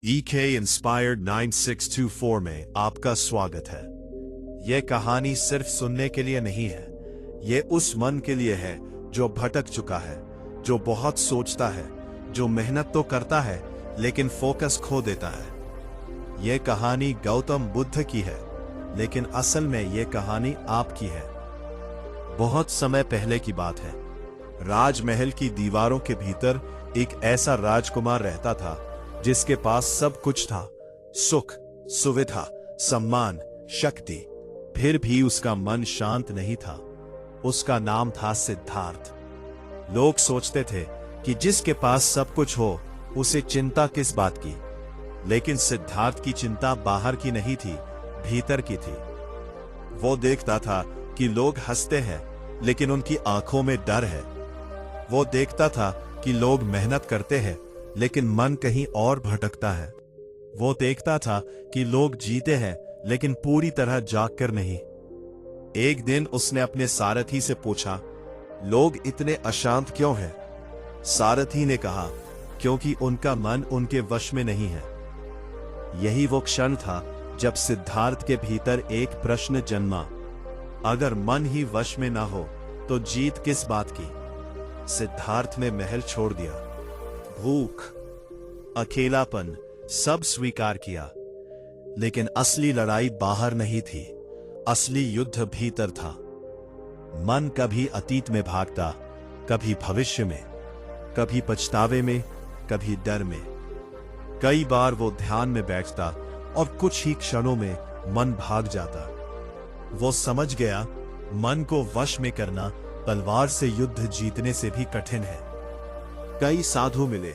EK Inspired 9624 में आपका स्वागत है। यह कहानी सिर्फ सुनने के लिए नहीं है, ये उस मन के लिए है जो भटक चुका है, जो बहुत सोचता है, जो मेहनत तो करता है लेकिन फोकस खो देता है। यह कहानी गौतम बुद्ध की है, लेकिन असल में यह कहानी आपकी है। बहुत समय पहले की बात है। राजमहल की दीवारों के भीतर एक ऐसा राजकुमार रहता था जिसके पास सब कुछ था, सुख, सुविधा, सम्मान, शक्ति। फिर भी उसका मन शांत नहीं था। उसका नाम था सिद्धार्थ। लोग सोचते थे कि जिसके पास सब कुछ हो उसे चिंता किस बात की, लेकिन सिद्धार्थ की चिंता बाहर की नहीं थी, भीतर की थी। वो देखता था कि लोग हंसते हैं लेकिन उनकी आंखों में डर है। वो देखता था कि लोग मेहनत करते हैं लेकिन मन कहीं और भटकता है। वो देखता था कि लोग जीते हैं लेकिन पूरी तरह जागकर नहीं। एक दिन उसने अपने सारथी से पूछा, लोग इतने अशांत क्यों हैं? सारथी ने कहा, क्योंकि उनका मन उनके वश में नहीं है। यही वो क्षण था जब सिद्धार्थ के भीतर एक प्रश्न जन्मा, अगर मन ही वश में ना हो तो जीत किस बात की? सिद्धार्थ ने महल छोड़ दिया। भूख, अकेलापन सब स्वीकार किया, लेकिन असली लड़ाई बाहर नहीं थी, असली युद्ध भीतर था। मन कभी अतीत में भागता, कभी भविष्य में, कभी पछतावे में, कभी डर में। कई बार वो ध्यान में बैठता और कुछ ही क्षणों में मन भाग जाता। वो समझ गया, मन को वश में करना तलवार से युद्ध जीतने से भी कठिन है। कई साधु मिले,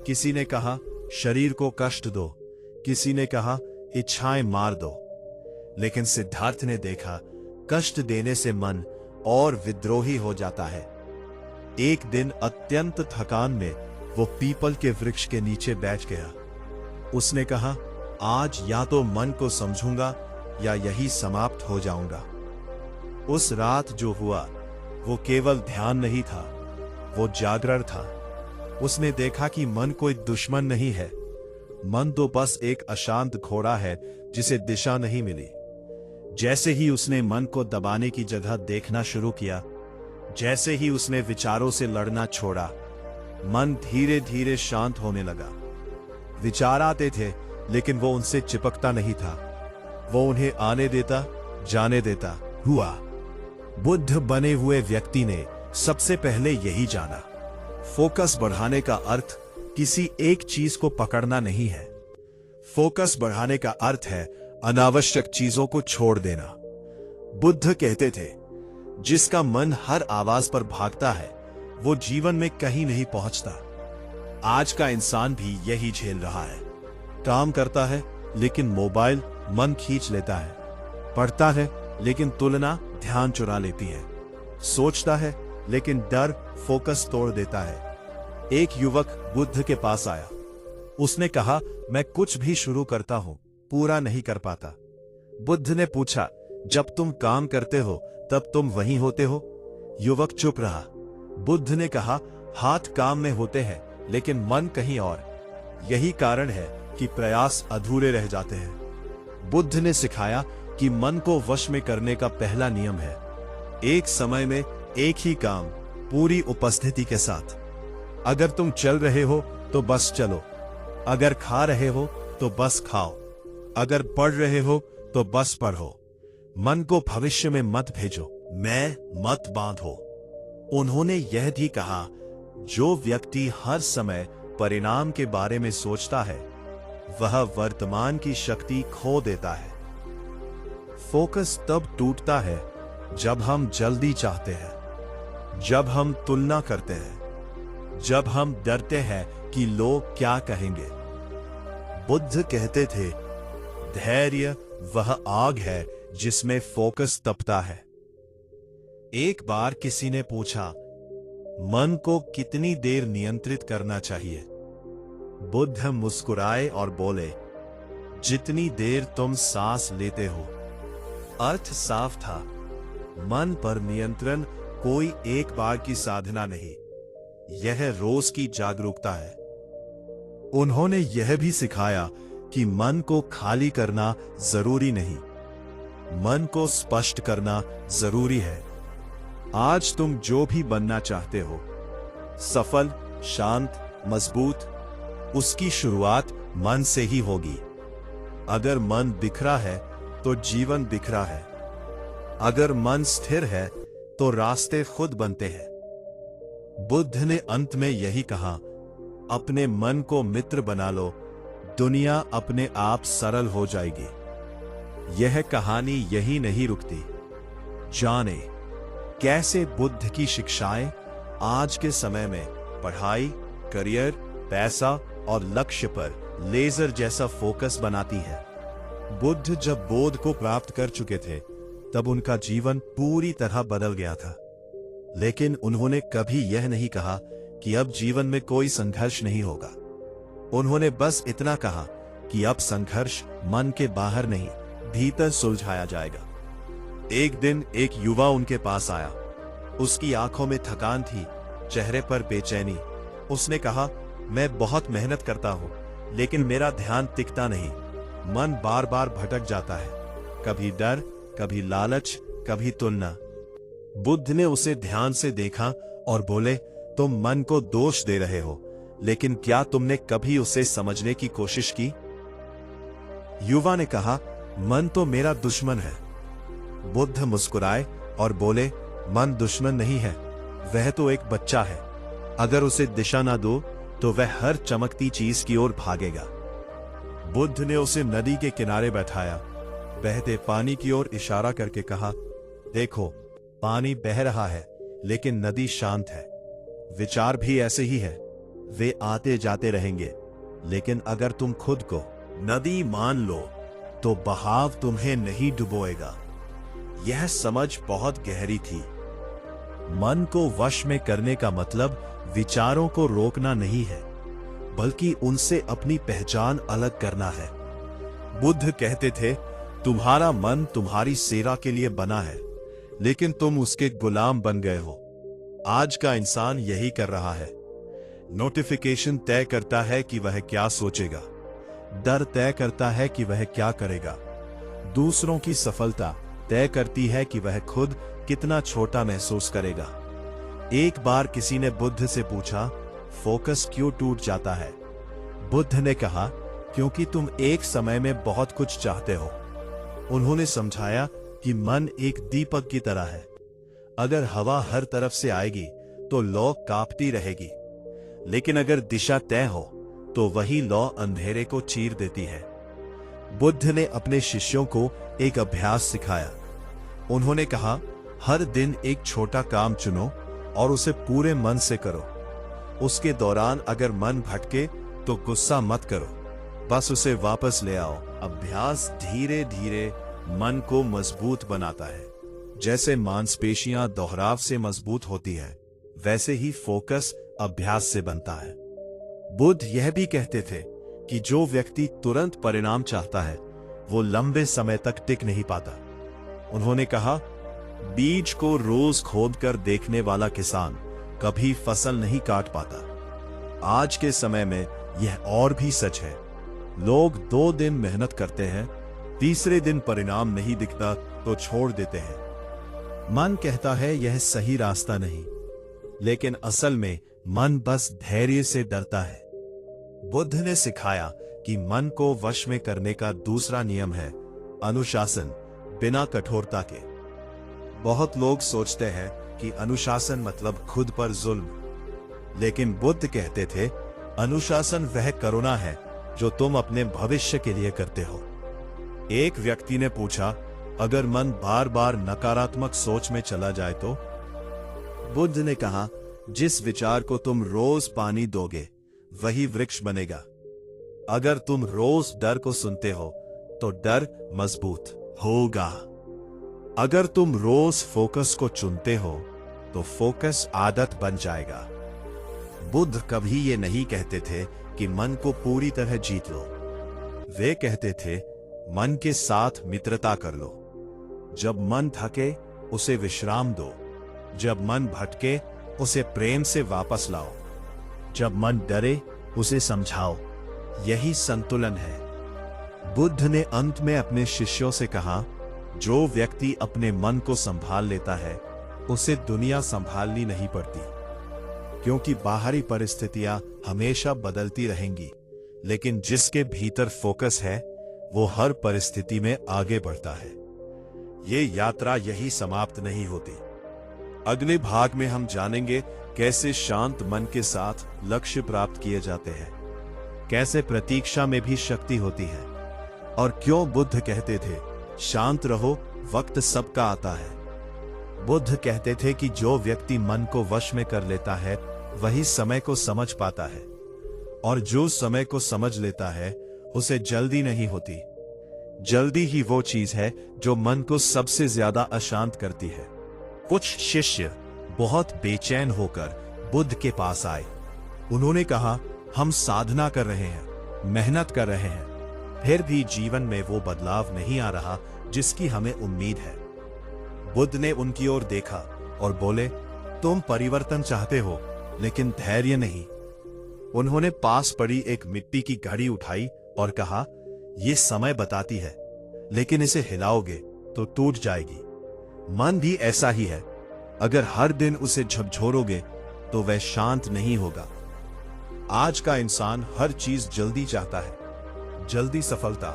किसी ने कहा शरीर को कष्ट दो, किसी ने कहा इच्छाएं मार दो, लेकिन सिद्धार्थ ने देखा कष्ट देने से मन और विद्रोही हो जाता है। एक दिन अत्यंत थकान में वो पीपल के वृक्ष के नीचे बैठ गया। उसने कहा, आज या तो मन को समझूंगा या यही समाप्त हो जाऊंगा। उस रात जो हुआ वो केवल ध्यान नहीं था, वो जागरण था। उसने देखा कि मन कोई दुश्मन नहीं है, मन तो बस एक अशांत घोड़ा है जिसे दिशा नहीं मिली। जैसे ही उसने मन को दबाने की जगह देखना शुरू किया, जैसे ही उसने विचारों से लड़ना छोड़ा, मन धीरे धीरे शांत होने लगा। विचार आते थे लेकिन वो उनसे चिपकता नहीं था, वो उन्हें आने देता, जाने देता हुआ। बुद्ध बने हुए व्यक्ति ने सबसे पहले यही जाना, फोकस बढ़ाने का अर्थ किसी एक चीज को पकड़ना नहीं है। फोकस बढ़ाने का अर्थ है अनावश्यक चीजों को छोड़ देना। बुद्ध कहते थे, जिसका मन हर आवाज पर भागता है वो जीवन में कहीं नहीं पहुंचता। आज का इंसान भी यही झेल रहा है। काम करता है लेकिन मोबाइल मन खींच लेता है, पढ़ता है लेकिन तुलना ध्यान चुरा लेती है, सोचता है लेकिन डर फोकस तोड़ देता है। एक युवक बुद्ध के पास आया। उसने कहा, मैं कुछ भी शुरू करता हूं, पूरा नहीं कर पाता। बुद्ध ने पूछा, जब तुम काम करते हो तब तुम वहीं होते हो? युवक चुप रहा। बुद्ध ने कहा, हाथ काम में होते हैं लेकिन मन कहीं और। यही कारण है कि प्रयास अधूरे रह जाते हैं। बुद्ध ने सिखाया कि मन को वश में करने का पहला नियम है, एक समय में एक ही काम, पूरी उपस्थिति के साथ। अगर तुम चल रहे हो तो बस चलो, अगर खा रहे हो तो बस खाओ, अगर पढ़ रहे हो तो बस पढ़ो। मन को भविष्य में मत भेजो, मैं मत बांधो। उन्होंने यह भी कहा, जो व्यक्ति हर समय परिणाम के बारे में सोचता है वह वर्तमान की शक्ति खो देता है। फोकस तब टूटता है जब हम जल्दी चाहते हैं, जब हम तुलना करते हैं, जब हम डरते हैं कि लोग क्या कहेंगे। बुद्ध कहते थे, धैर्य वह आग है जिसमें फोकस तपता है। एक बार किसी ने पूछा, मन को कितनी देर नियंत्रित करना चाहिए? बुद्ध मुस्कुराए और बोले, जितनी देर तुम सांस लेते हो। अर्थ साफ था, मन पर नियंत्रण कोई एक बार की साधना नहीं, यह रोज की जागरूकता है। उन्होंने यह भी सिखाया कि मन को खाली करना जरूरी नहीं, मन को स्पष्ट करना जरूरी है। आज तुम जो भी बनना चाहते हो, सफल, शांत, मजबूत, उसकी शुरुआत मन से ही होगी। अगर मन बिखरा है तो जीवन बिखरा है। अगर मन स्थिर है तो रास्ते खुद बनते हैं। बुद्ध ने अंत में यही कहा, अपने मन को मित्र बना लो, दुनिया अपने आप सरल हो जाएगी। यह कहानी यही नहीं रुकती। जाने कैसे बुद्ध की शिक्षाएं आज के समय में पढ़ाई, करियर, पैसा और लक्ष्य पर लेजर जैसा फोकस बनाती है। बुद्ध जब बोध को प्राप्त कर चुके थे तब उनका जीवन पूरी तरह बदल गया था, लेकिन उन्होंने कभी यह नहीं कहा कि अब जीवन में कोई संघर्ष नहीं होगा। उन्होंने बस इतना कहा कि अब संघर्ष मन के बाहर नहीं, भीतर सुलझाया जाएगा। एक दिन एक युवा उनके पास आया। उसकी आंखों में थकान थी, चेहरे पर बेचैनी। उसने कहा, मैं बहुत मेहनत करता हूं, लेकिन मेरा ध्यान टिकता नहीं। मन बार बार भटक जाता है, कभी डर, कभी लालच, कभी तुलना। बुद्ध ने उसे ध्यान से देखा और बोले, तुम मन को दोष दे रहे हो, लेकिन क्या तुमने कभी उसे समझने की कोशिश की? युवा ने कहा, मन तो मेरा दुश्मन है। बुद्ध मुस्कुराए और बोले, मन दुश्मन नहीं है, वह तो एक बच्चा है। अगर उसे दिशा ना दो तो वह हर चमकती चीज की ओर भागेगा। बुद्ध ने उसे नदी के किनारे बैठाया, बहते पानी की ओर इशारा करके कहा, देखो, पानी बह रहा है, लेकिन नदी शांत है। विचार भी ऐसे ही है, वे आते जाते रहेंगे, लेकिन अगर तुम खुद को नदी मान लो तो बहाव तुम्हें नहीं डुबोएगा। यह समझ बहुत गहरी थी। मन को वश में करने का मतलब विचारों को रोकना नहीं है, बल्कि उनसे अपनी पहचान अलग करना है। बुद्ध कहते थे, तुम्हारा मन तुम्हारी सेवा के लिए बना है, लेकिन तुम उसके गुलाम बन गए हो। आज का इंसान यही कर रहा है। नोटिफिकेशन तय करता है कि वह क्या सोचेगा, डर तय करता है कि वह क्या करेगा, दूसरों की सफलता तय करती है कि वह खुद कितना छोटा महसूस करेगा। एक बार किसी ने बुद्ध से पूछा, फोकस क्यों टूट जाता है? बुद्ध ने कहा, क्योंकि तुम एक समय में बहुत कुछ चाहते हो। उन्होंने समझाया कि मन एक दीपक की तरह है। अगर हवा हर तरफ से आएगी तो लौ कांपती रहेगी, लेकिन अगर दिशा तय हो तो वही लौ अंधेरे को चीर देती है। बुद्ध ने अपने शिष्यों को एक अभ्यास सिखाया। उन्होंने कहा, हर दिन एक छोटा काम चुनो और उसे पूरे मन से करो। उसके दौरान अगर मन भटके तो गुस्सा मत करो, बस उसे वापस ले आओ। अभ्यास धीरे धीरे मन को मजबूत बनाता है। जैसे मांसपेशियां दोहराव से मजबूत होती है, वैसे ही फोकस अभ्यास से बनता है। बुद्ध यह भी कहते थे कि जो व्यक्ति तुरंत परिणाम चाहता है, वो लंबे समय तक टिक नहीं पाता। उन्होंने कहा, बीज को रोज खोदकर देखने वाला किसान कभी फसल नहीं काट पाता। आज के समय में यह और भी सच है। लोग 2 दिन मेहनत करते हैं, तीसरे दिन परिणाम नहीं दिखता तो छोड़ देते हैं। मन कहता है यह सही रास्ता नहीं, लेकिन असल में मन बस धैर्य से डरता है। बुद्ध ने सिखाया कि मन को वश में करने का दूसरा नियम है अनुशासन, बिना कठोरता के। बहुत लोग सोचते हैं कि अनुशासन मतलब खुद पर जुल्म, लेकिन बुद्ध कहते थे, अनुशासन वह करुणा है जो तुम अपने भविष्य के लिए करते हो। एक व्यक्ति ने पूछा, अगर मन बार बार नकारात्मक सोच में चला जाए तो? बुद्ध ने कहा, जिस विचार को तुम रोज पानी दोगे वही वृक्ष बनेगा। अगर तुम रोज डर को सुनते हो तो डर मजबूत होगा। अगर तुम रोज फोकस को चुनते हो तो फोकस आदत बन जाएगा। बुद्ध कभी ये नहीं कहते थे कि मन को पूरी तरह जीत लो। वे कहते थे, मन के साथ मित्रता कर लो। जब मन थके उसे विश्राम दो, जब मन भटके उसे प्रेम से वापस लाओ, जब मन डरे उसे समझाओ, यही संतुलन है। बुद्ध ने अंत में अपने शिष्यों से कहा, जो व्यक्ति अपने मन को संभाल लेता है उसे दुनिया संभालनी नहीं पड़ती, क्योंकि बाहरी परिस्थितियां हमेशा बदलती रहेंगी, लेकिन जिसके भीतर फोकस है वो हर परिस्थिति में आगे बढ़ता है। ये यात्रा यही समाप्त नहीं होती। अगले भाग में हम जानेंगे कैसे शांत मन के साथ लक्ष्य प्राप्त किए जाते हैं, कैसे प्रतीक्षा में भी शक्ति होती है, और क्यों बुद्ध कहते थे शांत रहो, वक्त सबका आता है। बुद्ध कहते थे कि जो व्यक्ति मन को वश में कर लेता है वही समय को समझ पाता है, और जो समय को समझ लेता है उसे जल्दी नहीं होती। जल्दी ही वो चीज है जो मन को सबसे ज्यादा अशांत करती है। कुछ शिष्य बहुत बेचैन होकर बुद्ध के पास आए। उन्होंने कहा, हम साधना कर रहे हैं, मेहनत कर रहे हैं, फिर भी जीवन में वो बदलाव नहीं आ रहा जिसकी हमें उम्मीद है। बुद्ध ने उनकी ओर देखा और बोले, तुम परिवर्तन चाहते हो लेकिन धैर्य नहीं। उन्होंने पास पड़ी एक मिट्टी की घड़ी उठाई और कहा, ये समय बताती है, लेकिन इसे हिलाओगे तो टूट जाएगी। मन भी ऐसा ही है, अगर हर दिन उसे झकझोरोगे तो वह शांत नहीं होगा। आज का इंसान हर चीज जल्दी चाहता है, जल्दी सफलता,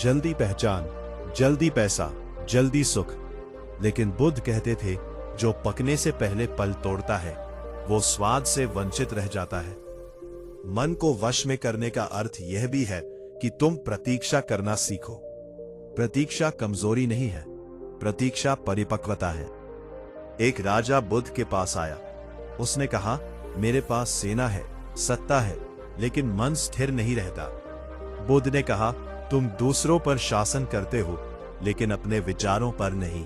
जल्दी पहचान, जल्दी पैसा, जल्दी सुख। लेकिन बुद्ध कहते थे, जो पकने से पहले पल तोड़ता है वो स्वाद से वंचित रह जाता है। मन को वश में करने का अर्थ यह भी है कि तुम प्रतीक्षा करना सीखो। प्रतीक्षा कमजोरी नहीं है, प्रतीक्षा परिपक्वता है। एक राजा बुद्ध के पास आया। उसने कहा, मेरे पास सेना है, सत्ता है, लेकिन मन स्थिर नहीं रहता। बुद्ध ने कहा, तुम दूसरों पर शासन करते हो लेकिन अपने विचारों पर नहीं।